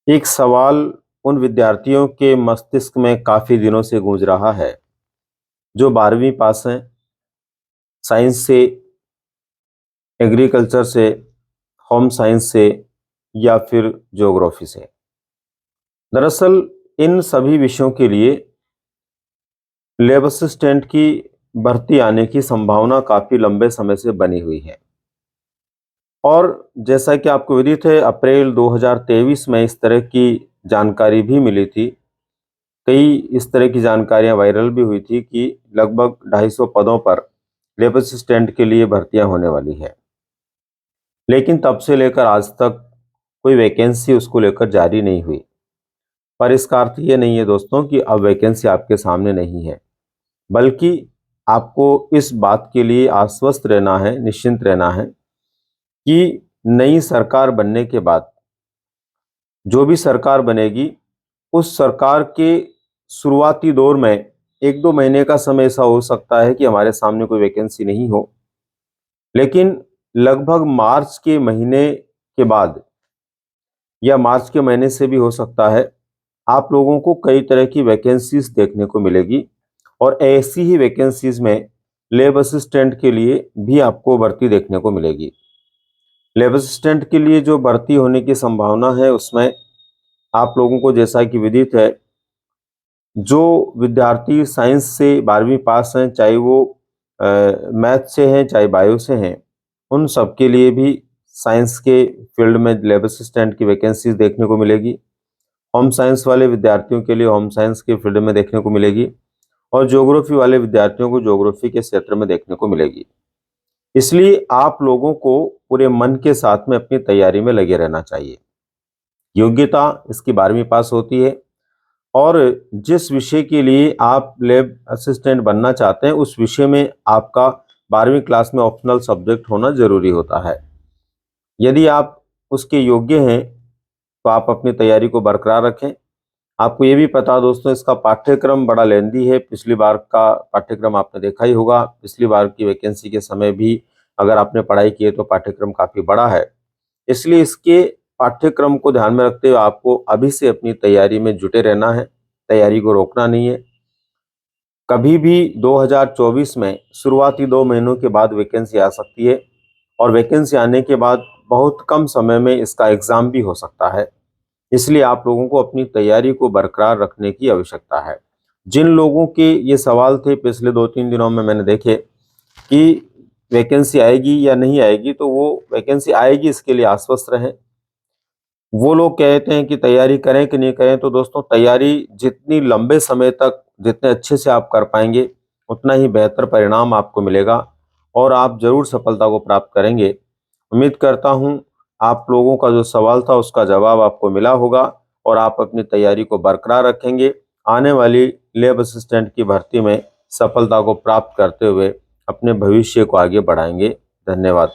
एक सवाल उन विद्यार्थियों के मस्तिष्क में काफ़ी दिनों से गूंज रहा है, जो 12वीं पास हैं, साइंस से, एग्रीकल्चर से, होम साइंस से या फिर ज्योग्राफी से। दरअसल इन सभी विषयों के लिए लैब असिस्टेंट की भर्ती आने की संभावना काफ़ी लंबे समय से बनी हुई है और जैसा कि आपको विदित है, अप्रैल 2023 में इस तरह की जानकारी भी मिली थी। कई इस तरह की जानकारियां वायरल भी हुई थी कि लगभग 250 पदों पर लैब असिस्टेंट के लिए भर्तियां होने वाली है, लेकिन तब से लेकर आज तक कोई वैकेंसी उसको लेकर जारी नहीं हुई। पर इसका अर्थ ये नहीं है दोस्तों कि अब वैकेंसी आपके सामने नहीं है, बल्कि आपको इस बात के लिए आश्वस्त रहना है, निश्चिंत रहना है कि नई सरकार बनने के बाद जो भी सरकार बनेगी, उस सरकार के शुरुआती दौर में 1-2 महीने का समय ऐसा हो सकता है कि हमारे सामने कोई वैकेंसी नहीं हो, लेकिन लगभग मार्च के महीने के बाद या मार्च के महीने से भी हो सकता है, आप लोगों को कई तरह की वैकेंसीज देखने को मिलेगी और ऐसी ही वैकेंसीज में लैब असिस्टेंट के लिए भी आपको भर्ती देखने को मिलेगी। लैब असिस्टेंट के लिए जो भर्ती होने की संभावना है, उसमें आप लोगों को जैसा कि विदित है, जो विद्यार्थी साइंस से 12वीं पास हैं, चाहे वो मैथ से हैं, चाहे बायो से हैं, उन सब के लिए भी साइंस के फील्ड में लैब असिस्टेंट की वैकेंसीज देखने को मिलेगी। होम साइंस वाले विद्यार्थियों के लिए होम साइंस के फील्ड में देखने को मिलेगी और ज्योग्राफी वाले विद्यार्थियों को ज्योग्राफी के क्षेत्र में देखने को मिलेगी। इसलिए आप लोगों को पूरे मन के साथ में अपनी तैयारी में लगे रहना चाहिए। योग्यता इसकी 12वीं पास होती है और जिस विषय के लिए आप लैब असिस्टेंट बनना चाहते हैं, उस विषय में आपका 12वीं क्लास में ऑप्शनल सब्जेक्ट होना ज़रूरी होता है। यदि आप उसके योग्य हैं, तो आप अपनी तैयारी को बरकरार रखें। आपको ये भी पता है दोस्तों, इसका पाठ्यक्रम बड़ा लेंदी है। पिछली बार का पाठ्यक्रम आपने देखा ही होगा। पिछली बार की वैकेंसी के समय भी अगर आपने पढ़ाई की है, तो पाठ्यक्रम काफ़ी बड़ा है। इसलिए इसके पाठ्यक्रम को ध्यान में रखते हुए आपको अभी से अपनी तैयारी में जुटे रहना है, तैयारी को रोकना नहीं है। कभी भी 2024 में शुरुआती 2 महीनों के बाद वैकेंसी आ सकती है और वैकेंसी आने के बाद बहुत कम समय में इसका एग्ज़ाम भी हो सकता है। इसलिए आप लोगों को अपनी तैयारी को बरकरार रखने की आवश्यकता है। जिन लोगों के ये सवाल थे पिछले 2-3 दिनों में मैंने देखे कि वैकेंसी आएगी या नहीं आएगी, तो वो वैकेंसी आएगी इसके लिए आश्वस्त रहें। वो लोग कहते हैं कि तैयारी करें कि नहीं करें, तो दोस्तों तैयारी जितनी लंबे समय तक जितने अच्छे से आप कर पाएंगे, उतना ही बेहतर परिणाम आपको मिलेगा और आप ज़रूर सफलता को प्राप्त करेंगे। उम्मीद करता हूँ आप लोगों का जो सवाल था उसका जवाब आपको मिला होगा और आप अपनी तैयारी को बरकरार रखेंगे। आने वाली लैब असिस्टेंट की भर्ती में सफलता को प्राप्त करते हुए अपने भविष्य को आगे बढ़ाएंगे। धन्यवाद।